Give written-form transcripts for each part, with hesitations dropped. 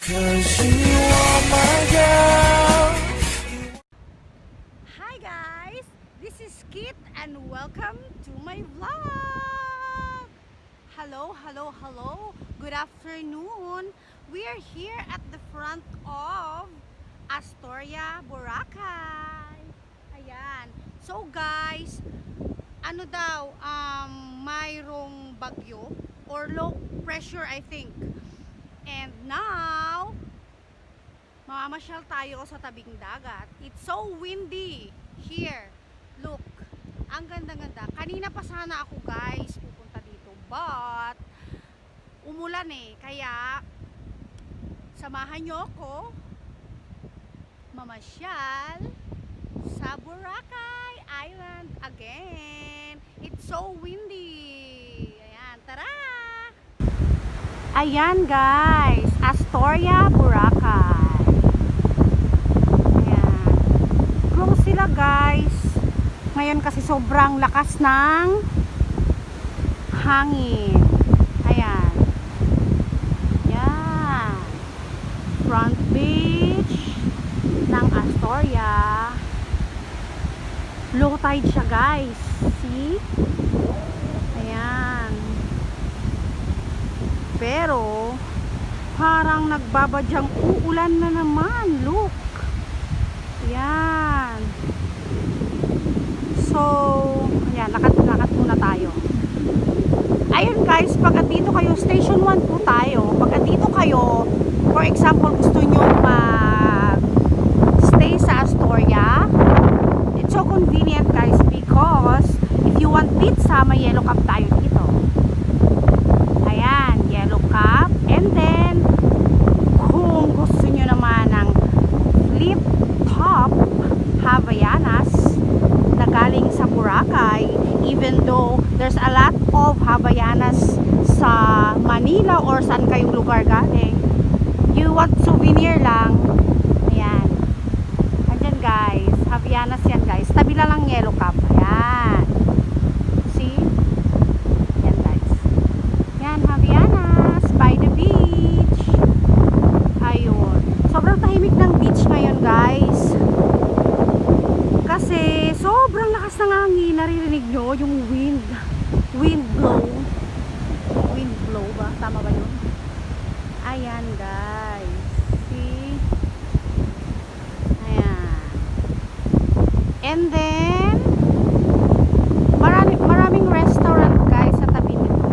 'Cause you are my girl. Hi guys, this is Kit and welcome to my vlog. Hello. Good afternoon. We are here at the front of Astoria Boracay. Ayan. So guys, mayroong bagyo or low pressure I think. And now, mamamasyal tayo sa tabing dagat. It's so windy here. Look, ang ganda-ganda. Kanina pa sana ako guys pupunta dito, but umulan kaya samahan nyo ako mamasyal sa Boracay Island again. It's so windy. Ayan, tara! Ayan guys, Astoria Boracay. Ayan. Close sila guys. Ngayon kasi sobrang lakas ng hangin. Ayan. Ayan. Front beach ng Astoria. Low tide siya guys. See? Ayan. Pero parang nagbabadyang uulan na naman. Look. Ayan. So, ayan, lakad muna tayo. Ayun guys, pag dito kayo, station 1 po tayo. Pag dito kayo, for example, gusto nyo stay sa Astoria, it's so convenient guys because if you want pizza, may yellow cab tayo dito. Ayan, yellow cab. And then, kung gusto nyo naman ng flip top Havaianas na galing sa Boracay, even though there's a lot of Havaianas sa Manila or saan kayong lugar galing, you want souvenir lang, ayan, andyan guys, Havaianas yan guys, tabi lang yellow cab. Ayan, see, yan guys, yan Havaianas by the beach. Ayun, sobrang tahimik ng beach ngayon guys kasi sobrang lakas ng hangin. Naririnig nyo yung wind blow ba? Tama ba yun? Ayan guys, see, ayan. And then maraming restaurant guys sa tabi nito.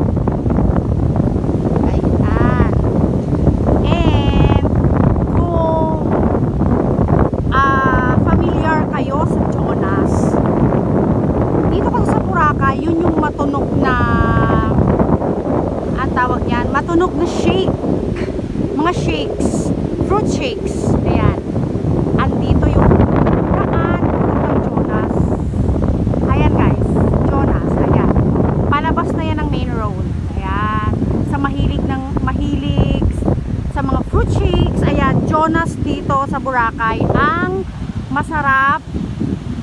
Ayan. And kung familiar kayo sa Jonas, dito kasi sa Boracay, yun yung matunog na, ang tawag niyan, matunog na shake, mga shakes, fruit shakes. Ayan, andito yung daan ng Jonas. Ayan guys, Jonas, ayan, palabas na yan ng main road. Ayan, sa mahilig sa mga fruit shakes. Ayan, Jonas dito sa Boracay ang masarap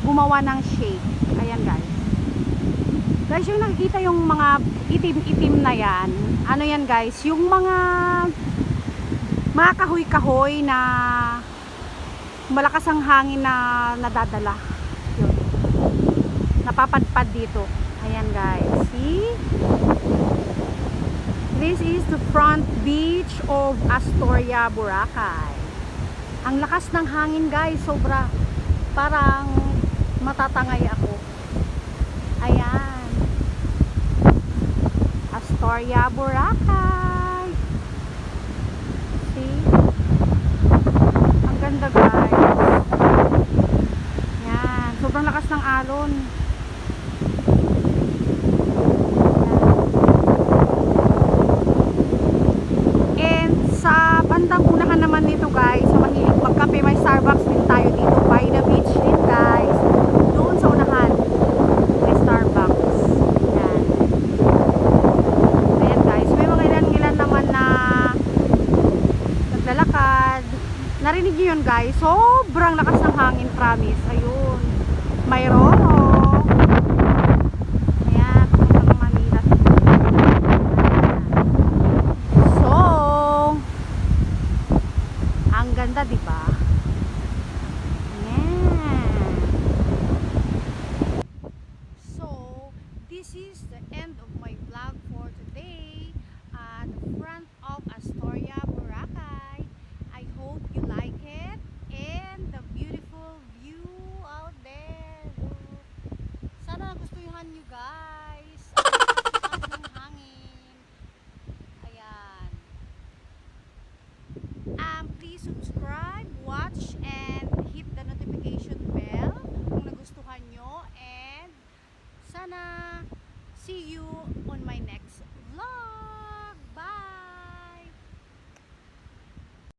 gumawa ng shake. Ayan guys, yung nakikita yung mga itim-itim na yan, ano yan guys, yung mga kahoy-kahoy na malakas ang hangin na nadadala, yun, napapadpad dito. Ayan guys, see, this is the front beach of Astoria Boracay. Ang lakas ng hangin guys, sobra, parang matatangay ako. Ayan, Astoria Boracay. See, ang ganda guys. Ayan, sobrang lakas ng alon. And sa bandang unahan naman nito guys, sa mahilig magkape, may Starbucks din tayo dito by the beach din guys. Doon sa unahan may Starbucks. Ayan. Ayan guys, may mga ilan naman na naglalakad. Narinig nyo yun guys, sobrang lakas ng hangin, promise. Ayun, may roro. Ayan, papuntang Manila. So ganda, di ba? Yan. So, this is the end of my vlog for today at the front of Astoria Boracay. I hope you like it and the beautiful view out there. Sana nagustuhan nyo guys.